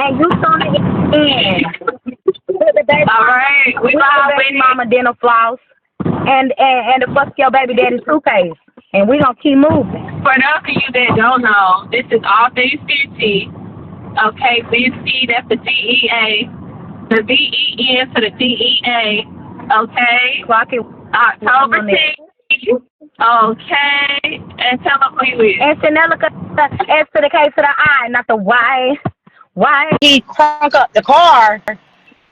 and you tune in. Put the baby, All right. put the baby mama dinner floss and the fuck your baby daddy toothpaste. And we gonna keep moving. For those of you that don't know, this is All Things VenTea. Okay, VenTea, that's the DEA. The VEN to the DEA. Okay. Clock it. October 10th. Okay. And tell them who you is. And Chanel, S to the K to the I, not the Y. Why? He crunk up the car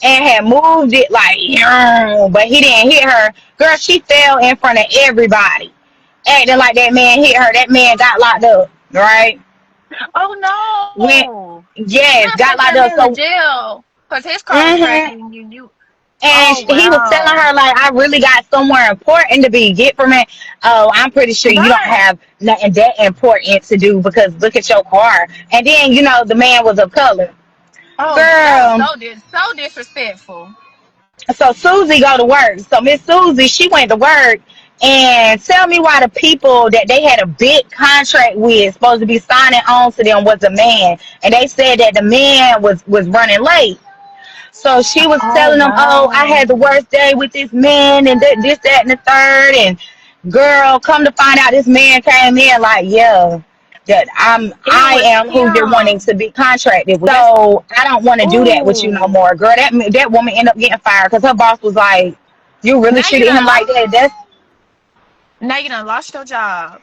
and had moved it like, but he didn't hit her. Girl, she fell in front of everybody, acting like that man hit her. That man got locked up, right? Oh no! Yes, got locked up. So jail because his car was crashing. And he was telling her, like, I really got somewhere important to get from it. Oh, I'm pretty sure you don't have nothing that important to do because look at your car. And then, you know, the man was of color. Oh, girl, so disrespectful. So Susie go to work. So Miss Susie, she went to work. And tell me why the people that they had a big contract with, supposed to be signing on to them, was a man. And they said that the man was running late. So she was telling them, oh, I had the worst day with this man and this, that, and the third. And girl, come to find out this man came in like, yeah, that I am who you're wanting to be contracted with. So I don't want to do that with you no more. Girl, that woman ended up getting fired because her boss was like, you really treated him like that. Now you done lost your job.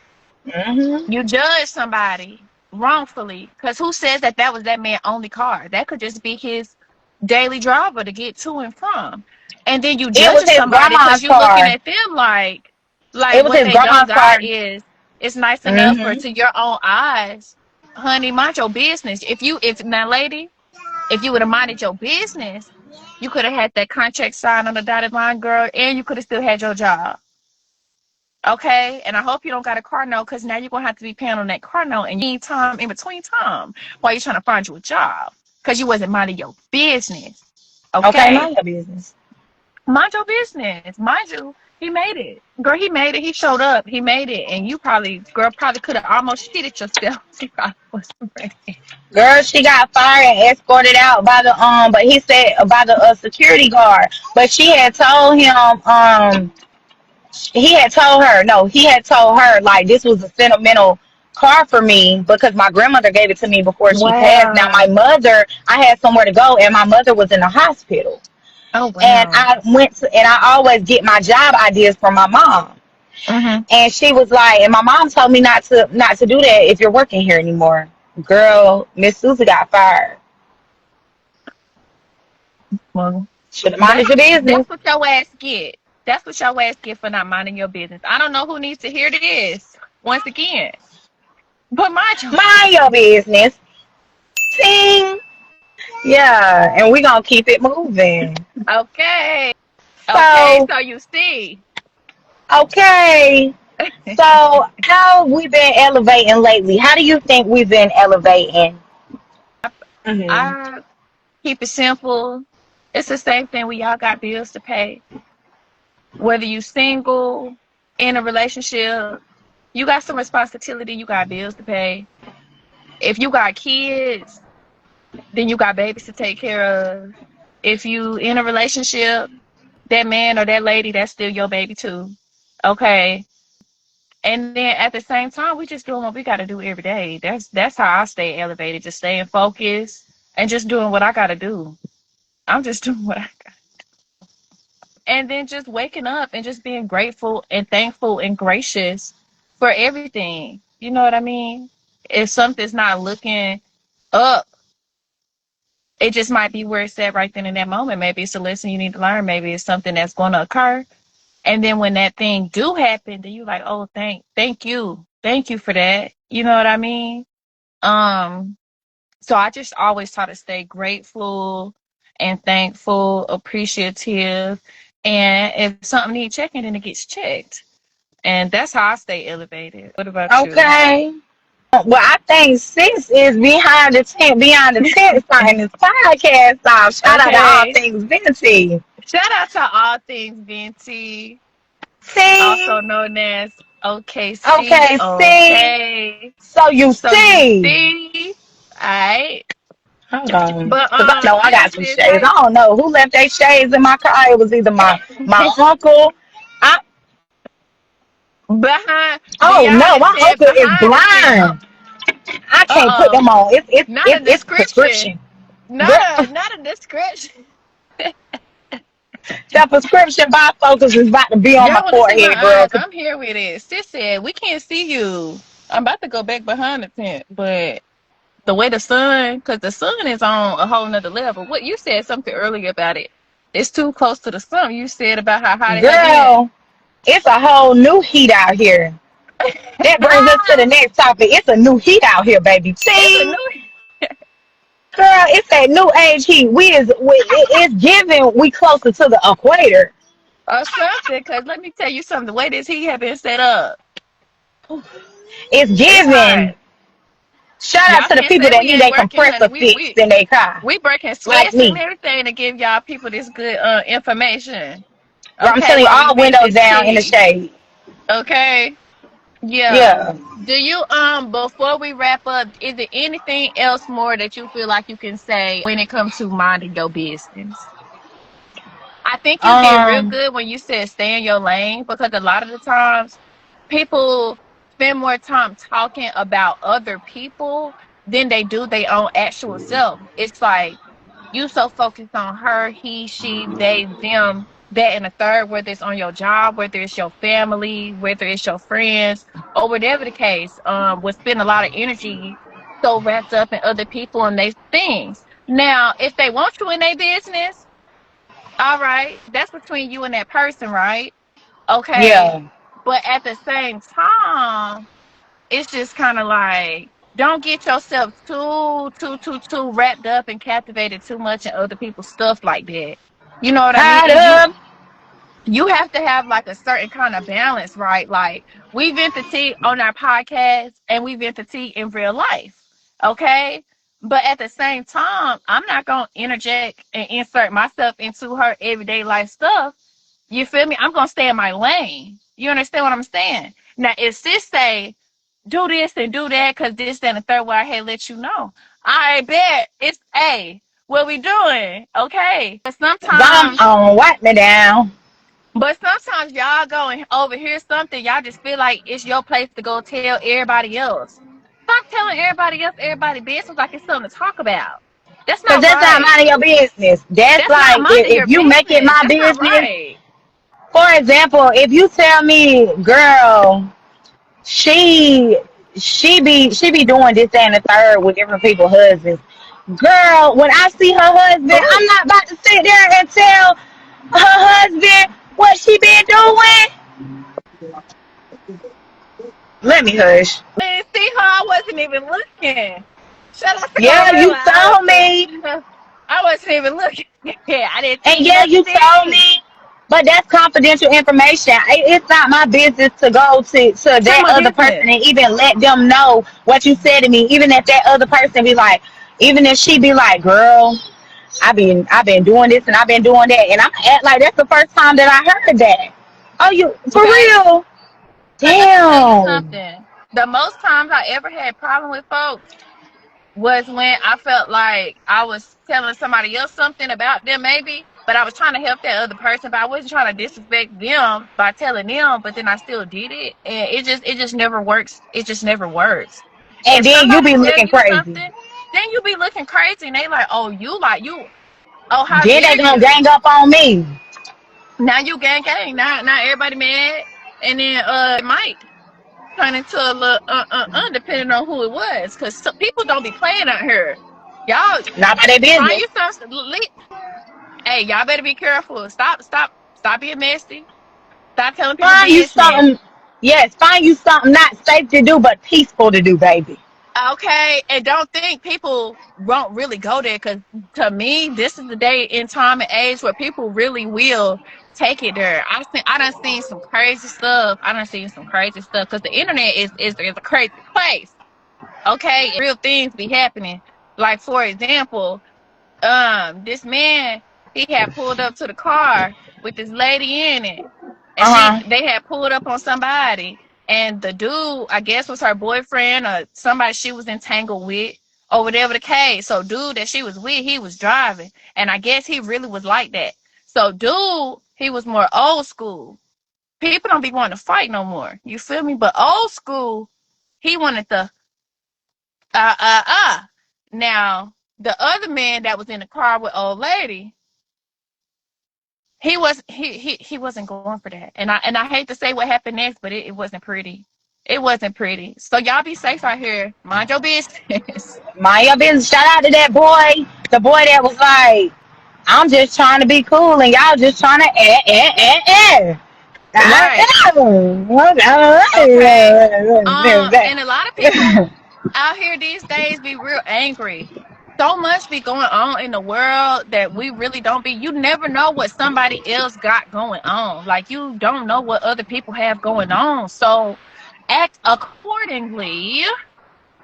Mm-hmm. You judged somebody wrongfully because who says that was that man's only car? That could just be his daily driver to get to and from. And then you judge somebody because you're looking at them like it was what his they grandma's don't car. got is it's nice enough for to your own eyes. Honey, mind your business. If you would have minded your business, you could have had that contract signed on the dotted line, girl, and you could have still had your job. Okay, and I hope you don't got a car note because now you're gonna have to be paying on that car note and you need time in between time while you're trying to find you a job because you wasn't minding your business. Okay, mind your business. Mind your business. Mind you, he made it. Girl, he made it. He showed up. He made it. And you probably could have almost cheated yourself. She probably wasn't ready. Girl, she got fired and escorted out by the but he said by the security guard. But she had told him he had told her like this was a sentimental car for me because my grandmother gave it to me before she passed. Now my mother, I had somewhere to go and my mother was in the hospital. Oh wow. And I always get my job ideas from my mom. Mm-hmm. And she was like, and my mom told me not to do that if you're working here anymore. Girl, Miss Susie got fired. Well, should have minded your business. That's what your ass get. That's what your ass get for not minding your business. I don't know who needs to hear this once again. But mind your business. Ting. Yeah, and we're going to keep it moving. Okay. So you see. Okay. So how have we been elevating lately? How do you think we've been elevating? I keep it simple. It's the same thing. We all got bills to pay. Whether you single, in a relationship, you got some responsibility. You got bills to pay. If you got kids, then you got babies to take care of. If you in a relationship, that man or that lady, that's still your baby too. Okay. And then at the same time, we just doing what we got to do every day. That's how I stay elevated, just staying focused and just doing what I got to do. I'm just doing what I got to do. And then just waking up and just being grateful and thankful and gracious for everything. You know what I mean? If something's not looking up, it just might be where it's at right then in that moment. Maybe it's a lesson you need to learn. Maybe it's something that's going to occur. And then when that thing do happen, then you like, oh, thank you. Thank you for that. You know what I mean? So I just always try to stay grateful and thankful, appreciative. And if something needs checking, then it gets checked. And that's how I stay elevated. What about you? Okay. Well, I think sis is behind the tent starting this podcast off. Shout out to All Things VenTea. Shout out to All Things VenTea. Also known as OKC. Okay. So you see. All right. Hold on. But Because I know I got some seriously, it's shades. like I don't know who left their shades in my car. It was either my uncle. I behind the Oh no, y'all my said uncle is behind the scene. blind. I can't put Uh-oh. them on. Not a It's description. prescription. Girl, Not a description. that prescription bifocals is about to be on Y'all my want to see my forehead, girl. eyes? I'm here with it. Sis said we can't see you. I'm about to go back behind the tent, but the way the sun, because the sun is on a whole nother level. What you said something earlier about it. It's too close to the sun. You said about how hot it had been. Girl, it's a whole new heat out here. That brings us to the next topic. It's a new heat out here, baby. It's a Ting. new Girl, it's that new age heat. It's giving we closer to the equator. or something. Because let me tell you something. The way this heat had been set up, It's it's giving. hot. Shout out Y'all to the can't people say that we need ain't a working, honey. compressor fixed in their car, We breaking like sweats and me. everything to give y'all people this good information. Girl, I'm Okay, telling you, while we all vent windows this down in the tea. shade. Okay. Yeah. Yeah. Do you before we wrap up, is there anything else more that you feel like you can say when it comes to minding your business? I think you did real Um. good when you said stay in your lane because a lot of the times people spend more time talking about other people than they do their own actual self. It's like you so focused on her, he, she, they, them, that and the third, whether it's on your job, whether it's your family, whether it's your friends, or whatever the case, would spend a lot of energy so wrapped up in other people and their things. Now, if they want you in their business, all right, that's between you and that person, right? Okay. Yeah. But at the same time, it's just kind of like don't get yourself too wrapped up and captivated too much in other people's stuff like that. You know what I mean? Tied And up. you have to have like a certain kind of balance, right? Like we vent the tea on our podcast and we vent the tea in real life. Okay. But at the same time, I'm not gonna interject and insert myself into her everyday life stuff. You feel me? I'm gonna stay in my lane. You understand what I'm saying? Now if sis say do this and do that because this, that, and the third, what I had let you know. I bet it's A. What we doing? Okay. Gum on. Wipe me down. But sometimes y'all go and overhear something, y'all just feel like it's your place to go tell everybody else. Stop telling everybody else everybody business like it's something to talk about. That's Because not that's not right. minding your business. That's That's not like minding if your you make it business. my That's not business. right. For example, if you tell me, girl, she she be doing this that, and the third with different people's husbands. Girl, when I see her husband, I'm Oh, not about to sit there and tell her husband what she been doing. Let me hush. man, see her? I wasn't even looking. Shout out to Yeah, you Glorilla. told me. I wasn't even looking. Yeah, I didn't And see yeah, nothing you told there. me. But that's confidential information. It's not my business to go to Tell that my other person business. and even let them know what you said to me. Even if that other person be like, even if she be like, girl, I've been doing this and I've been doing that, and I'm act like that's the first time that I heard that. Oh, you for Okay? real? Because let me tell you Damn. something. The most times I ever had problem with folks was when I felt like I was telling somebody else something about them, maybe, but I was trying to help that other person, but I wasn't trying to disrespect them by telling them, but then I still did it. And it just never works. It just never works. And If then you somebody be tell looking you crazy. something, then you be looking crazy and they like, oh, you like you, oh, how Then they dare gonna you? gang up on me. Now you gang. Now everybody mad. And then it might turn into a little depending on who it was. Cause some people don't be playing out here. Y'all Not by their find business. you some hey, y'all better be careful. Stop being messy. Stop telling people Find you business. something. Yes, find you something not safe to do, but peaceful to do, baby. Okay, and don't think people won't really go there because to me, this is the day in time and age where people really will take it there. I done seen some crazy stuff. I done seen some crazy stuff because the internet is a crazy place. Okay, real things be happening. Like for example, this man he had pulled up to the car with this lady in it, and Uh huh. they had pulled up on somebody, and the dude I guess was her boyfriend or somebody she was entangled with. or whatever the case. So dude that she was with, he was driving, and I guess he really was like that. So dude, he was more old school. People don't be wanting to fight no more. You feel me? But old school, he wanted the Now the other man that was in the car with old lady, he wasn't going for that. And I hate to say what happened next, but it wasn't pretty. It wasn't pretty. So y'all be safe out here. Mind your business. Mind your business. Shout out to that boy. The boy that was like, I'm just trying to be cool and y'all just trying to Right. Okay. And a lot of people out here these days be real angry. So much be going on in the world that we really don't be. You never know what somebody else got going on. Like, you don't know what other people have going on. So act accordingly.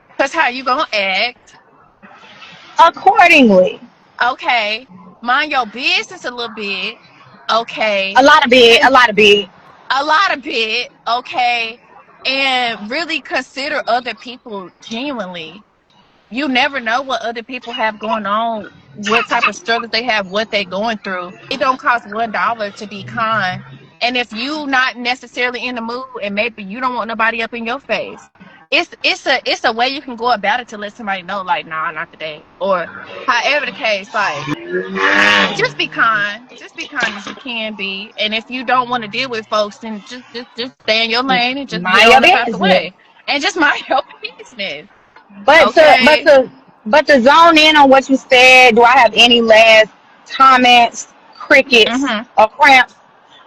Because how you gonna act? Accordingly. Okay. Mind your business a little bit. Okay. A lot of bit. Okay. And really consider other people genuinely. You never know what other people have going on, what type of struggles they have, what they're going through. It don't cost $1 to be kind. And if you not necessarily in the mood and maybe you don't want nobody up in your face, it's a way you can go about it to let somebody know, like, nah, not today. Or however the case, like, just be kind. Just be kind as you can be. And if you don't want to deal with folks, then just stay in your lane and just mind your out the business. way. And just mind your business. But Okay. to zone in on what you said, do I have any last comments, crickets, or cramps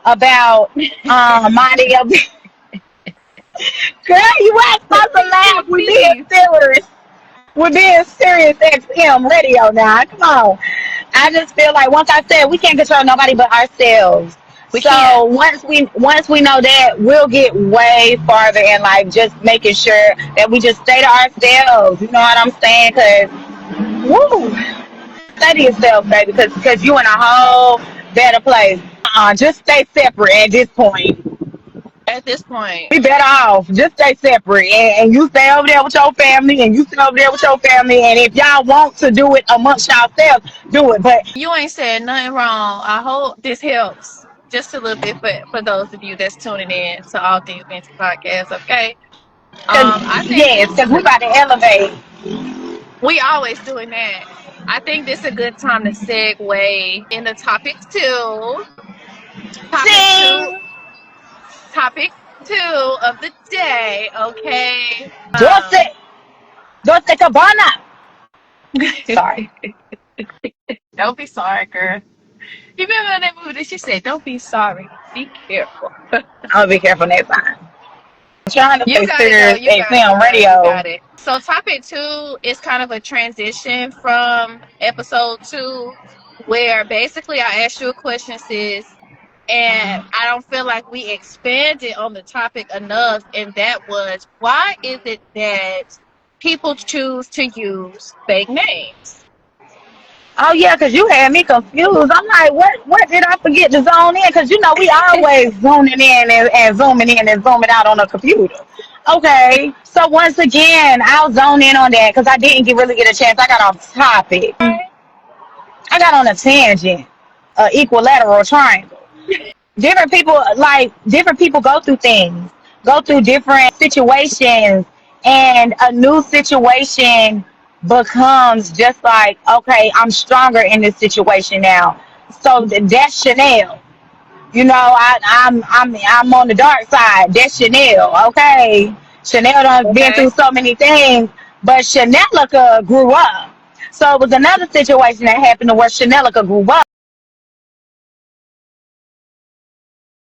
about minding your business? Girl, you ain't supposed to laugh. We're being serious. We're being serious XM radio now. Come on. I just feel like once I said we can't control nobody but ourselves. We so can't. once we know that, we'll get way farther in life, just making sure that we just stay to ourselves. You know what I'm saying? Because, woo, stay to yourself, baby, because you in a whole better place. Just stay separate at this point. At this point. We better off. Just stay separate. And you stay over there with your family, and you stay over there with your family. And if y'all want to do it amongst yourselves, do it. But You ain't said nothing wrong. I hope this helps just a little bit for those of you that's tuning in to All Things VenTea Podcast, okay? I think yes, because we about to elevate. we always doing that. I think this is a good time to segue into topic two. Topic two of the day, okay? Doce Cabana. Sorry. Don't be sorry, girl. You remember that movie that she said, don't be sorry, be careful. I'll be careful next time. I'm trying to You say got serious XM radio. You got it. So topic two is kind of a transition from episode 2, where basically I asked you a question, sis, and I don't feel like we expanded on the topic enough, and that was, why is it that people choose to use fake names? Oh, yeah, because you had me confused. I'm like, what did I forget to zone in? Because, you know, we always zooming in and zooming in and zooming out on a computer. Okay, so once again, I'll zone in on that because I didn't really get a chance. I got off topic. I got on a tangent, equilateral triangle. Different people go through things, go through different situations, and a new situation becomes just like, okay, I'm stronger in this situation now. So that's Chanel. You know, I'm on the dark side. That's Chanel. Okay, Chanel done been through so many things, but Chanelica grew up. So it was another situation that happened to where Chanelica grew up.